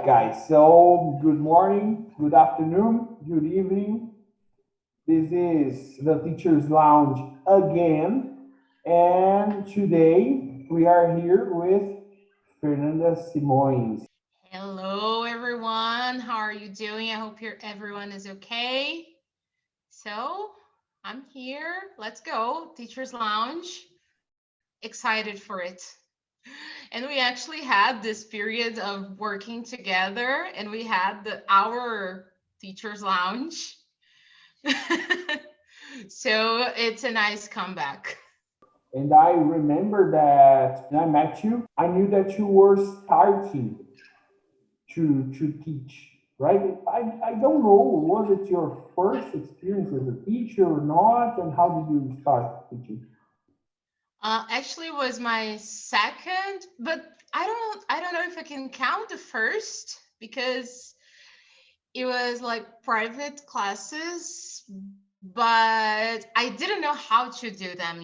right, guys. So, good morning, good afternoon, good evening. This is the Teacher's Lounge again. And today we are here with Fernanda Simões. Hello, everyone. How are you doing? I hope everyone is okay. So, I'm here. Let's go. Teacher's Lounge. Excited for it. And we actually had this period of working together, and we had our Teacher's Lounge. So, it's a nice comeback. And I remember that when I met you, I knew that you were starting to teach, right? I don't know, was it your first experience as a teacher or not? And how did you start teaching? Actually, it was my second, but I don't know if I can count the first because it was like private classes, but I didn't know how to do them.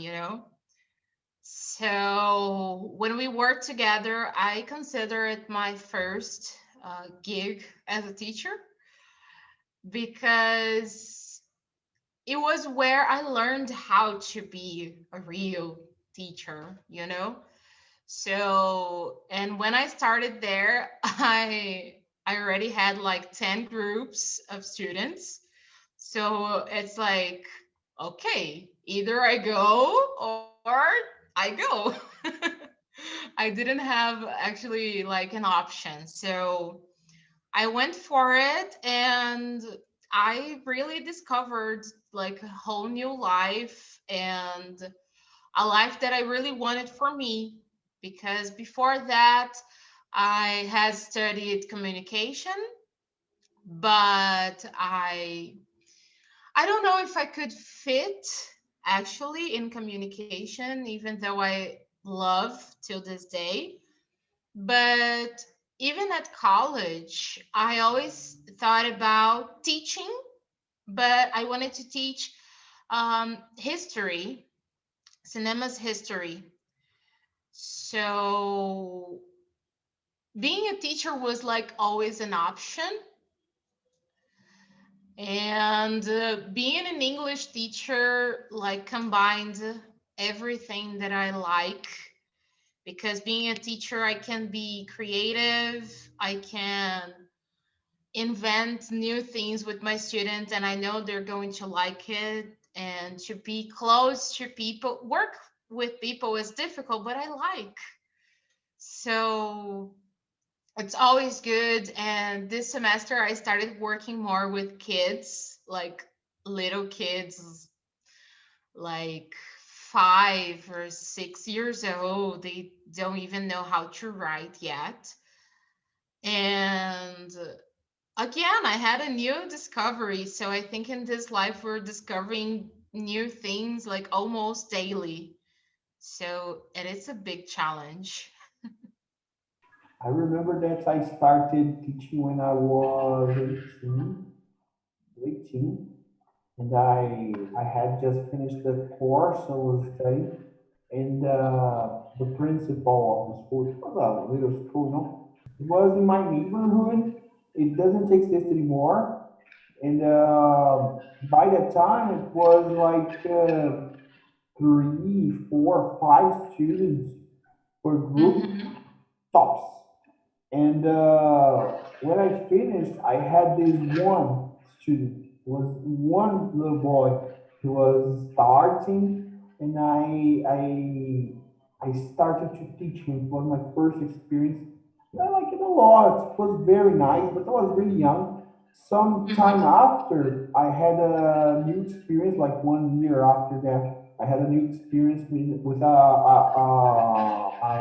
So when we worked together, I consider it my first gig as a teacher because it was where I learned how to be a real teacher. So, and when I started there, I already had like 10 groups of students. So it's like, okay, either I go or I go. I didn't have actually like an option. So I went for it and I really discovered like a whole new life and a life that I really wanted for me because before that I had studied communication, but I don't know if I could fit actually in communication, even though I love till this day. But even at college, I always thought about teaching, but I wanted to teach history, cinema's history. So being a teacher was like always an option. And being an English teacher like combined everything that I like because being a teacher, I can be creative, I can invent new things with my students, and I know they're going to like it. And to be close to people, work with people is difficult, but I like. So it's always good. And this semester, I started working more with kids, like little kids, like 5 or 6 years old. They don't even know how to write yet. And again, I had a new discovery. So I think in this life, we're discovering new things like almost daily. So it is a big challenge. I remember that I started teaching when I was 18, and I had just finished the course I was studying, and the principal of the school, it was a little school, no? It was in my neighborhood. It doesn't exist anymore, and by that time it was like three, four, five students per group Hmm. tops. And when I finished, I had this one student. It was one little boy. He was starting, and I started to teach him. It was my first experience. I liked it a lot. It was very nice, but I was really young. Some time Hmm. after, I had a new experience. Like 1 year after that, I had a new experience with a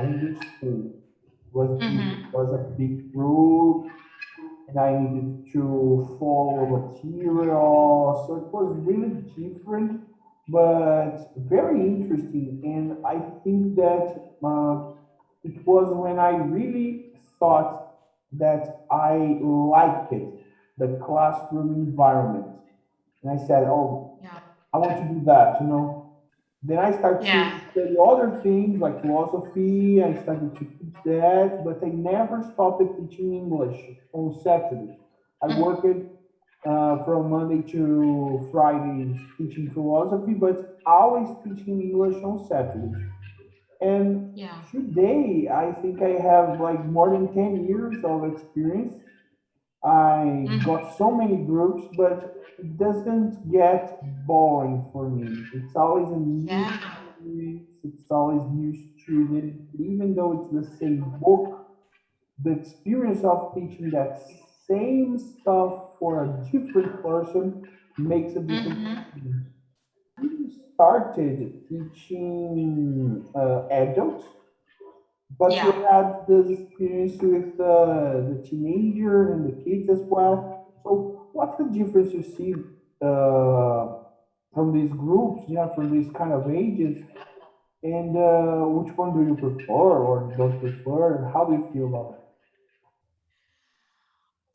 English school. Was a big group, and I needed to follow material. So it was really different, but very interesting. And I think that it was when I really thought that I liked it, the classroom environment. And I said, oh, Yeah. I want to do that, you know. Then I start to Yeah. study other things like philosophy. I started to teach that, but I never stopped teaching English on Saturdays. I Mhm. worked from Monday to Fridays teaching philosophy, but always teaching English on Saturdays. And Yeah. today, I think I have like more than 10 years of experience. I Mhm. got so many groups, but it doesn't get boring for me. It's always a new Yeah. experience, it's always new student. Even though it's the same book, the experience of teaching that same stuff for a different person makes a different Mhm. experience. You started teaching adults, but you Yeah. had this experience with the teenager and the kids as well. So, what's the difference you see from these groups, from these kind of ages, and which one do you prefer or don't prefer? How do you feel about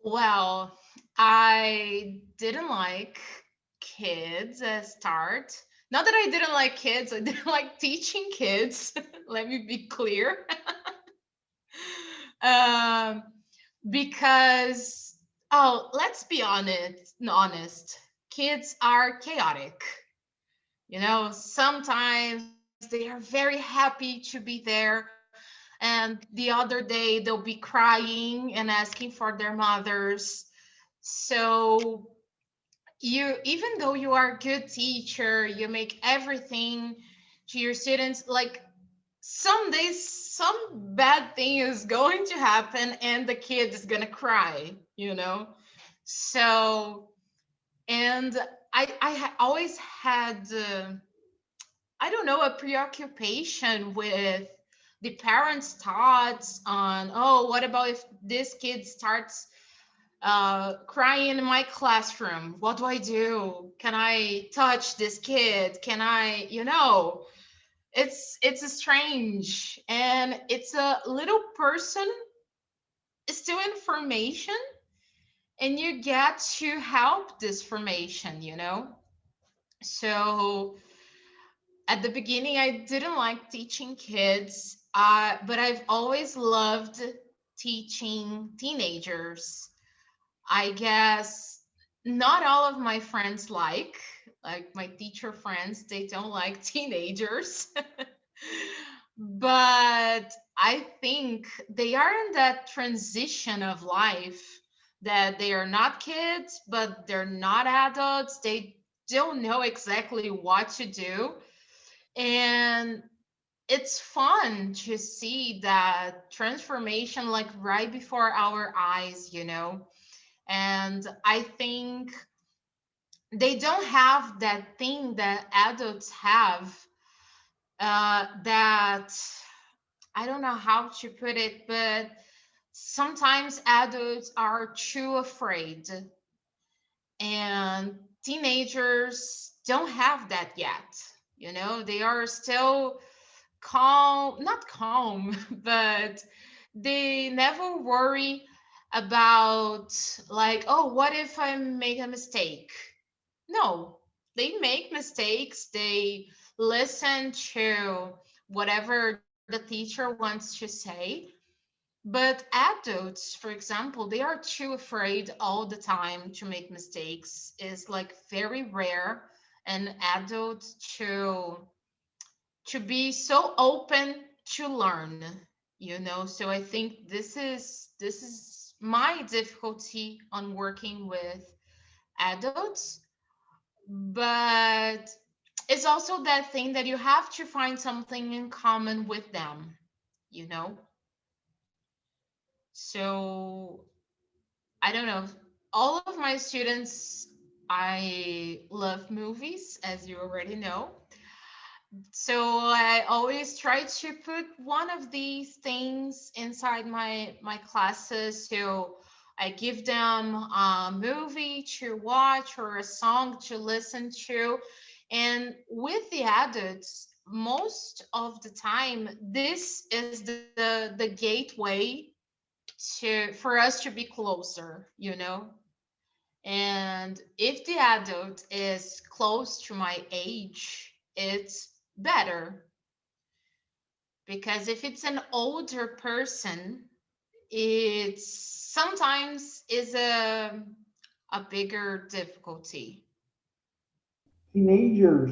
Well, I didn't like kids at start. Not that I didn't like kids, I didn't like teaching kids. Let me be clear. um, because, oh, let's be honest. Kids are chaotic. Sometimes they are very happy to be there, and the other day they'll be crying and asking for their mothers. So even though you are a good teacher, you make everything to your students, like some days some bad thing is going to happen and the kid is going to cry. So, and always had I don't know, a preoccupation with the parents' thoughts on, oh, what about if this kid starts crying in my classroom? What do I do? Can I touch this kid? Can I, it's a strange, and it's a little person, still information, and you get to help this formation. So at the beginning, I didn't like teaching kids, but I've always loved teaching teenagers. I guess not all of my friends like my teacher friends, they don't like teenagers. But I think they are in that transition of life that they are not kids, but they're not adults. They don't know exactly what to do. And it's fun to see that transformation like right before our eyes. And I think they don't have that thing that adults have, that I don't know how to put it, but sometimes adults are too afraid, and teenagers don't have that yet. They are still calm, not calm, but they never worry about, like, oh, what if I make a mistake? No, they make mistakes. They listen to whatever the teacher wants to say. But adults, for example, they are too afraid all the time to make mistakes. It's like very rare an adult to be so open to learn. So I think this is my difficulty on working with adults. But it's also that thing that you have to find something in common with them you know so I don't know. All of my students, I love movies, as you already know. So I always try to put one of these things inside my classes. So I give them a movie to watch or a song to listen to. And with the adults, most of the time, this is the gateway for us to be closer. And if the adult is close to my age, it's better. Because if it's an older person, it's sometimes is a bigger difficulty. Teenagers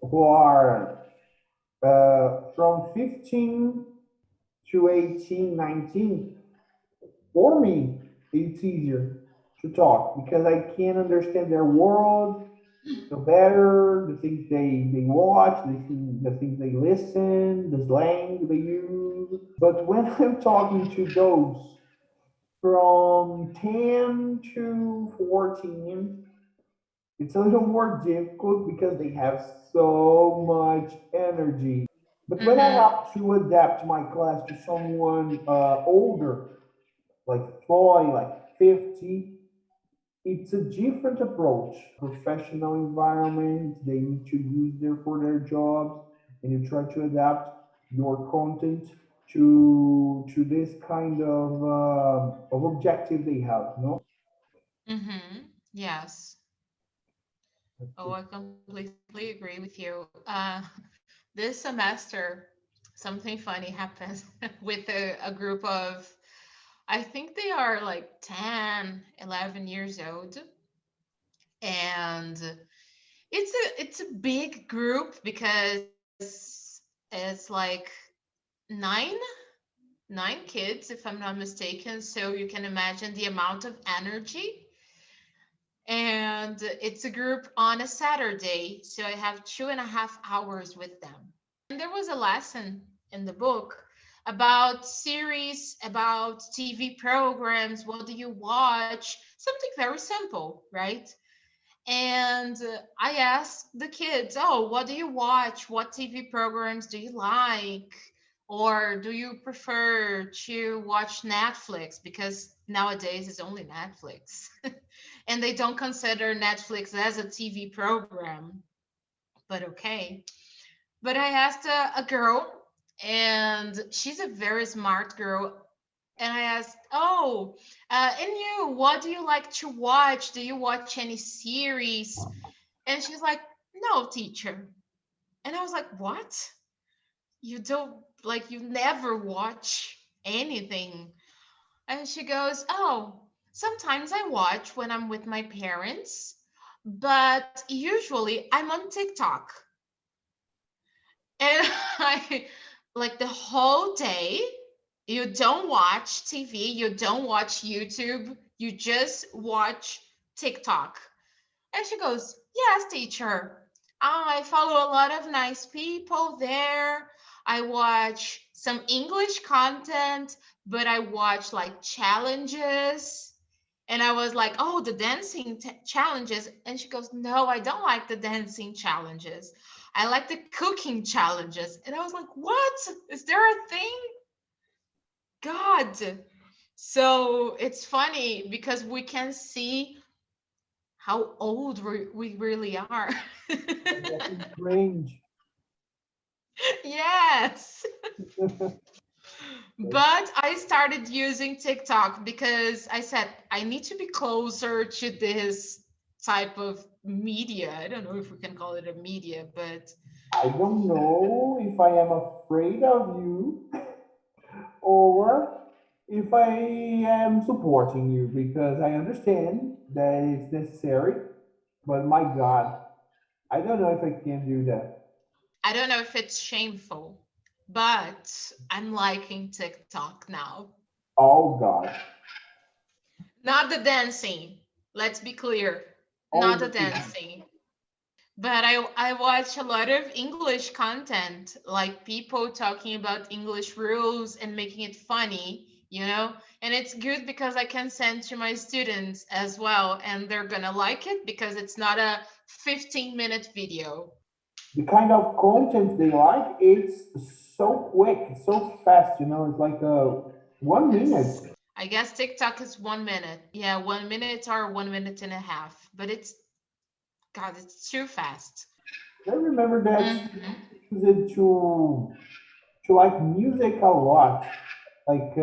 who are from 15 to 18, 19, for me, it's easier to talk because I can understand their world, the better, the things they watch, the things they listen, the slang they use. But when I'm talking to those from 10 to 14, it's a little more difficult because they have so much energy. But when I Mm-hmm. have to adapt my class to someone older, like 40, like 50, it's a different approach. Professional environment, they need to use there for their jobs, and you try to adapt your content to this kind of objective they have. No, Mm-hmm. Yes. Oh, I completely agree with you. This semester, something funny happens with a group of, I think they are like 10, 11 years old. And it's a big group because it's like nine nine kids, if I'm not mistaken. So you can imagine the amount of energy. And it's a group on a Saturday. So I have 2.5 hours with them. And there was a lesson in the book about series, about TV programs. What do you watch? Something very simple, right? And I asked the kids, oh, what do you watch? What TV programs do you like? Or do you prefer to watch Netflix? Because nowadays it's only Netflix. And they don't consider Netflix as a TV program. But okay. But I asked a girl, and she's a very smart girl. And I asked, oh, and you, what do you like to watch? Do you watch any series? And she's like, no, teacher. And I was like, what? You don't, like, you never watch anything? And she goes, oh, sometimes I watch when I'm with my parents, but usually I'm on TikTok. And I, like, the whole day, you don't watch TV, you don't watch YouTube, you just watch TikTok. And she goes, yes, teacher. I follow a lot of nice people there. I watch some English content, but I watch like challenges. And I was like, oh, the dancing challenges. And she goes, no, I don't like the dancing challenges. I like the cooking challenges. And I was like, what? Is there a thing? God. So it's funny because we can see how old we really are. getting cringe. Yes. But I started using TikTok because I said I need to be closer to this type of media. I don't know if we can call it a media, but I don't know if I am afraid of you or if I am supporting you because I understand that it's necessary, but my God, I don't know if I can do that. I don't know if it's shameful. But I'm liking TikTok now. Oh God, Not the dancing. Let's be clear. Not only the dancing. But I watch a lot of English content, like people talking about English rules and making it funny. And it's good because I can send to my students as well, and they're gonna like it because it's not a 15-minute video. the kind of content they like, it's so quick, so fast. It's like 1 minute. Yes. I guess TikTok is 1 minute. Yeah, 1 minute or 1 minute and a half. But God, it's too fast. I remember that Hmm. use it to like music a lot, like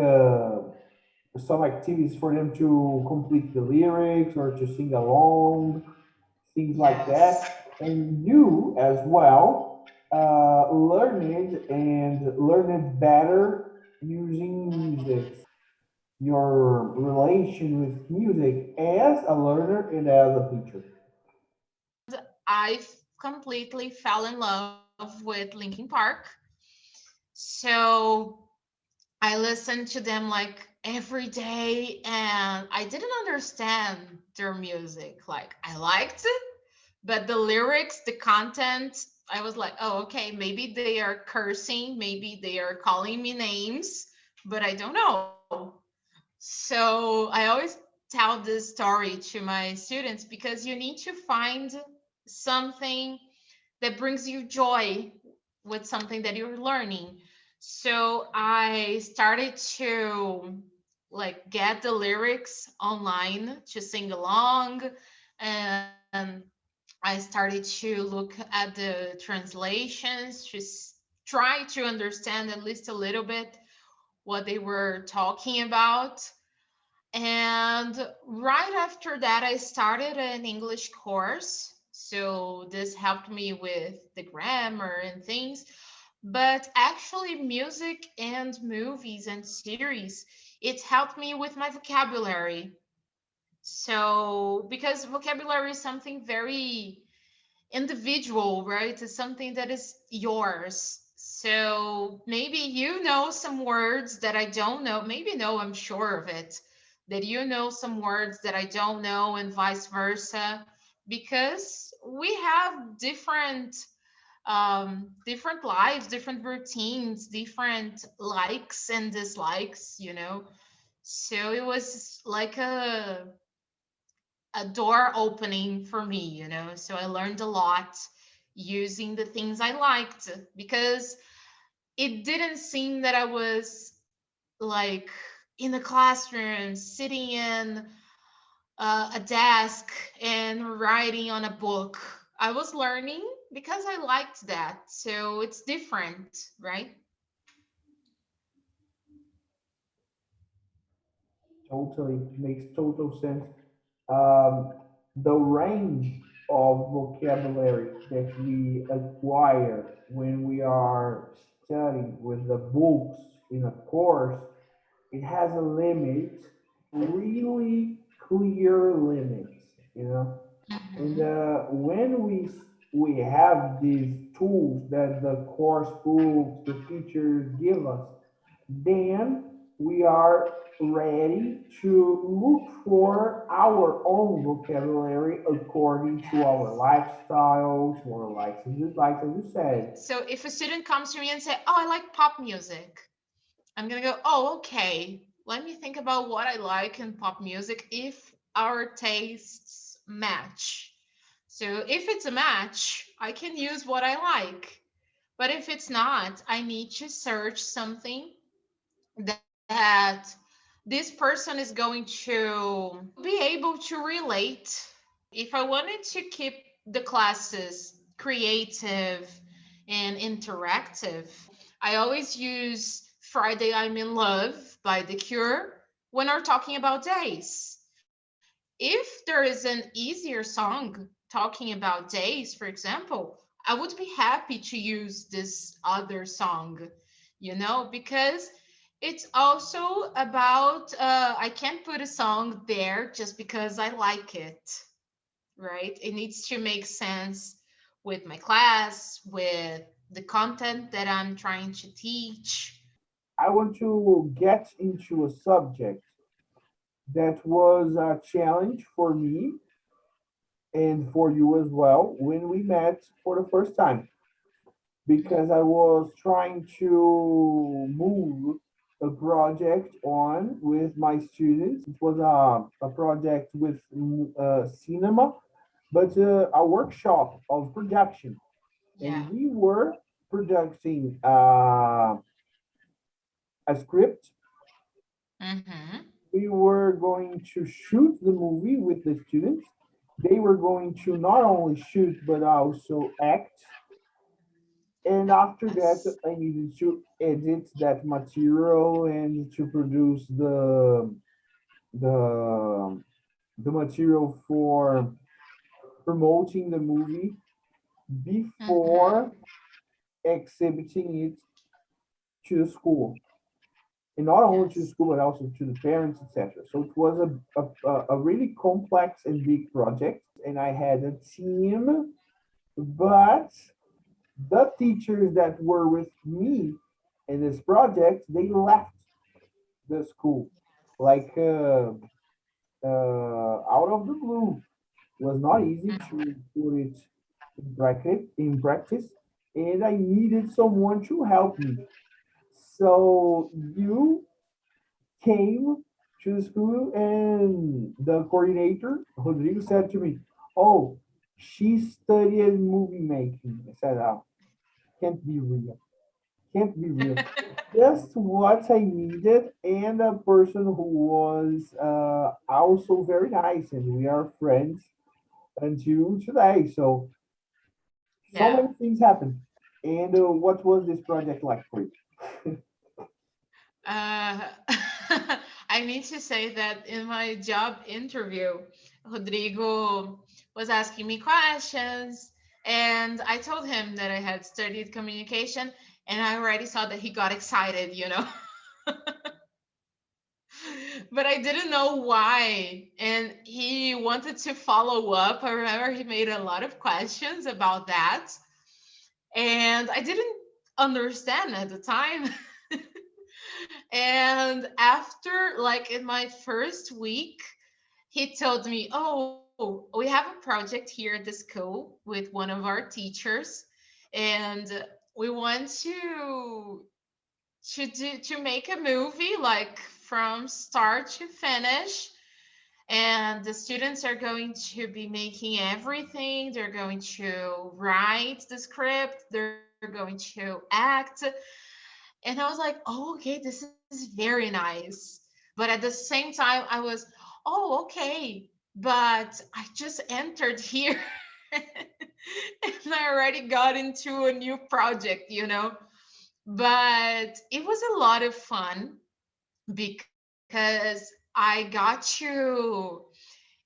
some activities for them to complete the lyrics or to sing along, things like Yes. that. And you as well. learn it and learn it better using music. Your relation with music as a learner and as a teacher. I completely fell in love with Linkin Park. So I listened to them like every day, and I didn't understand their music. Like, I liked it, but the lyrics, the content, I was like, oh, okay, maybe they are cursing, maybe they are calling me names, but I don't know. So I always tell this story to my students because you need to find something that brings you joy with something that you're learning. So I started to like get the lyrics online to sing along, and I started to look at the translations to try to understand at least a little bit what they were talking about. And right after that, I started an English course. So this helped me with the grammar and things. But actually, music and movies and series, it helped me with my vocabulary. So, because vocabulary is something very individual, right? It's something that is yours. So maybe you know some words that I don't know. Maybe no, I'm sure of it. That you know some words that I don't know, and vice versa, because we have different lives, different routines, different likes and dislikes. So it was like a door opening for me. So I learned a lot using the things I liked because it didn't seem that I was like in the classroom sitting in a desk and writing on a book. I was learning because I liked that. So it's different, right? Totally makes total sense. Um, the range of vocabulary that we acquire when we are studying with the books in a course, it has a limit, really clear limits, you know. And Mm-hmm. when we have these tools that the course books, the teachers give us, then we are ready to look for our own vocabulary according to our lifestyle, to our likes and dislikes, as you said. So if a student comes to me and say, "Oh, I like pop music," I'm gonna go, oh, okay. Let me think about what I like in pop music if our tastes match. So if it's a match, I can use what I like. But if it's not, I need to search something that this person is going to be able to relate. If I wanted to keep the classes creative and interactive, I always use Friday I'm in Love by The Cure when we're talking about days. If there is an easier song talking about days, for example, I would be happy to use this other song, because it's also about I can't put a song there just because I like it, right? It needs to make sense with my class, with the content that I'm trying to teach. I want to get into a subject that was a challenge for me and for you as well when we met for the first time, because I was trying to move a project on with my students. It was a project with cinema, but a workshop of production. Yeah. And we were producing a script. Mm-hmm. We were going to shoot the movie with the students. They were going to not only shoot, but also act. And after Yes. that, I needed to edit that material and to produce the the material for promoting the movie Mm-hmm. before exhibiting it to the school, and not only to the Yes. school but also to the parents, etc. So it was a really complex and big project, and I had a team, but the teachers that were with me in this project, they left the school, like out of the blue. It was not easy to put it in practice, and I needed someone to help me. So you came to the school, and the coordinator, Rodrigo, said to me, "Oh, she studied movie making." I said, "Oh, can't be real. Can't be real." Just what I needed, and a person who was also very nice, and we are friends until today. So Yeah. many things happened. And what was this project like for you? Uh, I need to say that in my job interview, Rodrigo was asking me questions, and I told him that I had studied communication, and I already saw that he got excited, you know. But I didn't know why. And he wanted to follow up. I remember he made a lot of questions about that. And I didn't understand at the time. And after, like, in my first week, he told me, "Oh, we have a project here at the school with one of our teachers, and we want to make a movie, like, from start to finish, and the students are going to be making everything. They're going to write the script, they're going to act." And I was like, "Oh, okay, this is very nice." But at the same time, I was, "Oh, okay, but I just entered here." And I already got into a new project, you know. But it was a lot of fun because I got to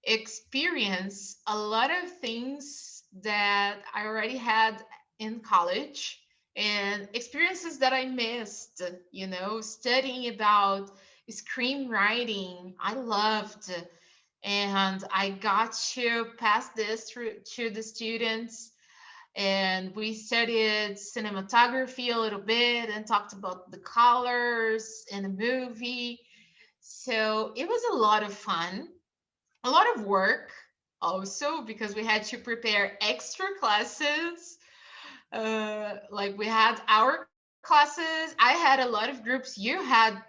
experience a lot of things that I already had in college, and experiences that I missed, you know, studying about screenwriting. I loved, and I got to pass this through to the students. And we studied cinematography a little bit and talked about the colors in the movie. So it was a lot of fun, a lot of work also, because we had to prepare extra classes. Like, we had our classes. I had a lot of groups. You had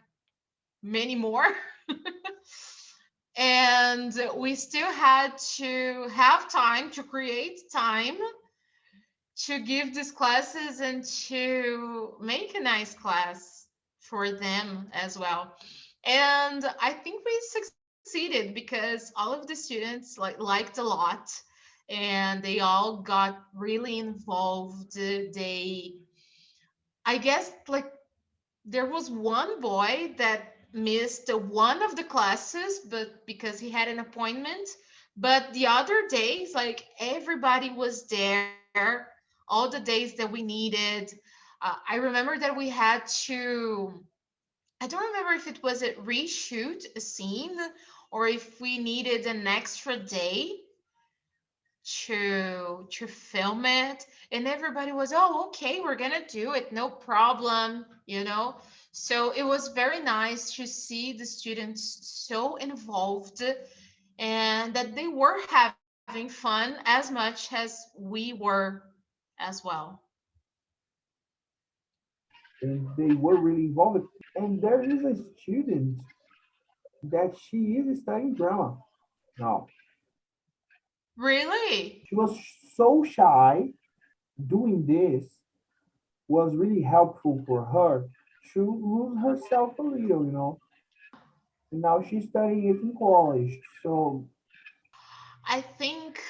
many more. And we still had to have time to create time to give these classes and to make a nice class for them as well. And I think we succeeded because all of the students liked a lot, and they all got really involved. They, I guess, like, there was one boy that missed one of the classes, but because he had an appointment. But the other days, like, everybody was there all the days that we needed. I remember that we had to, I don't remember if it was a reshoot a scene or if we needed an extra day to film it, and everybody was, "Oh, okay, we're gonna do it, no problem," you know. So it was very nice to see the students so involved, and that they were having fun as much as we were as well. And they were really involved. And there is a student that she is studying drama now. Really? She was so shy. Doing this was really helpful for her to lose herself a little. And now she's studying it in college. So I think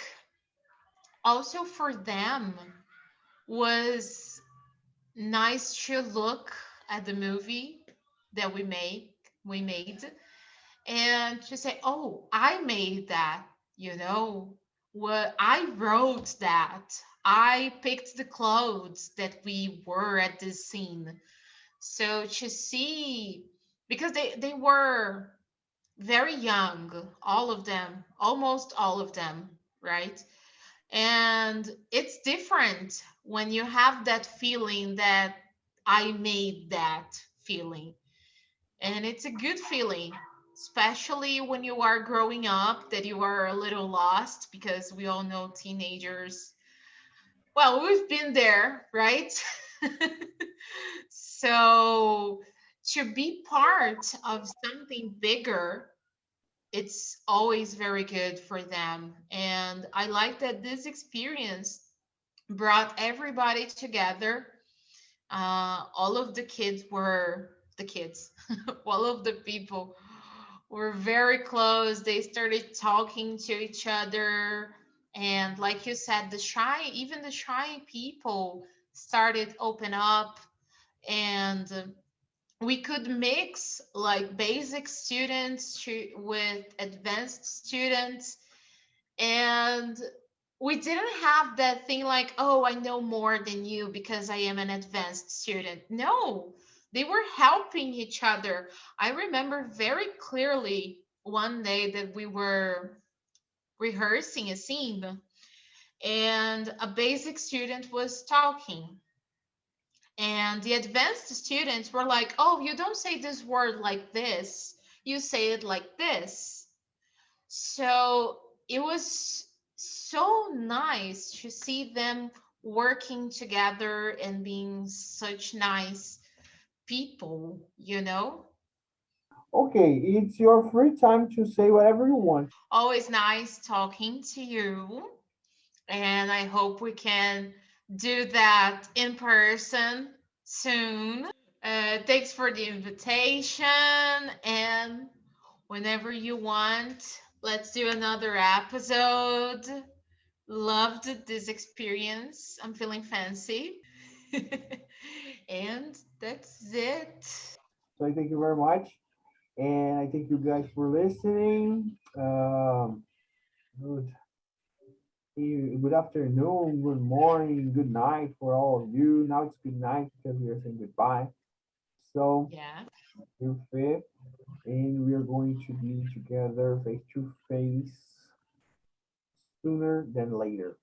also for them was nice to look at the movie that we made, and to say, "Oh, I made that," you know. what I wrote that. I picked the clothes that we wore at this scene. So to see, because they were very young, all of them, almost all of them, right? And it's different when you have that feeling that I made that feeling. And it's a good feeling, especially when you are growing up, that you are a little lost, because we all know teenagers. Well, we've been there, right? So to be part of something bigger, it's always very good for them. And I like that this experience brought everybody together. All of the kids were the kids, all of the people were very close. They started talking to each other. And like you said, even the shy people started open up. And we could mix like basic students with advanced students. And we didn't have that thing like, oh, I know more than you because I am an advanced student. No, they were helping each other. I remember very clearly one day that we were rehearsing a scene, and a basic student was talking. And the advanced students were like, oh, you don't say this word like this, you say it like this. So it was so nice to see them working together and being such nice people, you know? Okay, it's your free time to say whatever you want. Always nice talking to you. And I hope we can do that in person soon. Thanks for the invitation. And whenever you want, let's do another episode. Loved this experience. I'm feeling fancy. And that's it. So I thank you very much. And I thank you guys for listening. Good, good afternoon, good morning, good night for all of you. Now it's good night because we are saying goodbye. So, Yeah. you fit, and we are going to be together face to face sooner than later.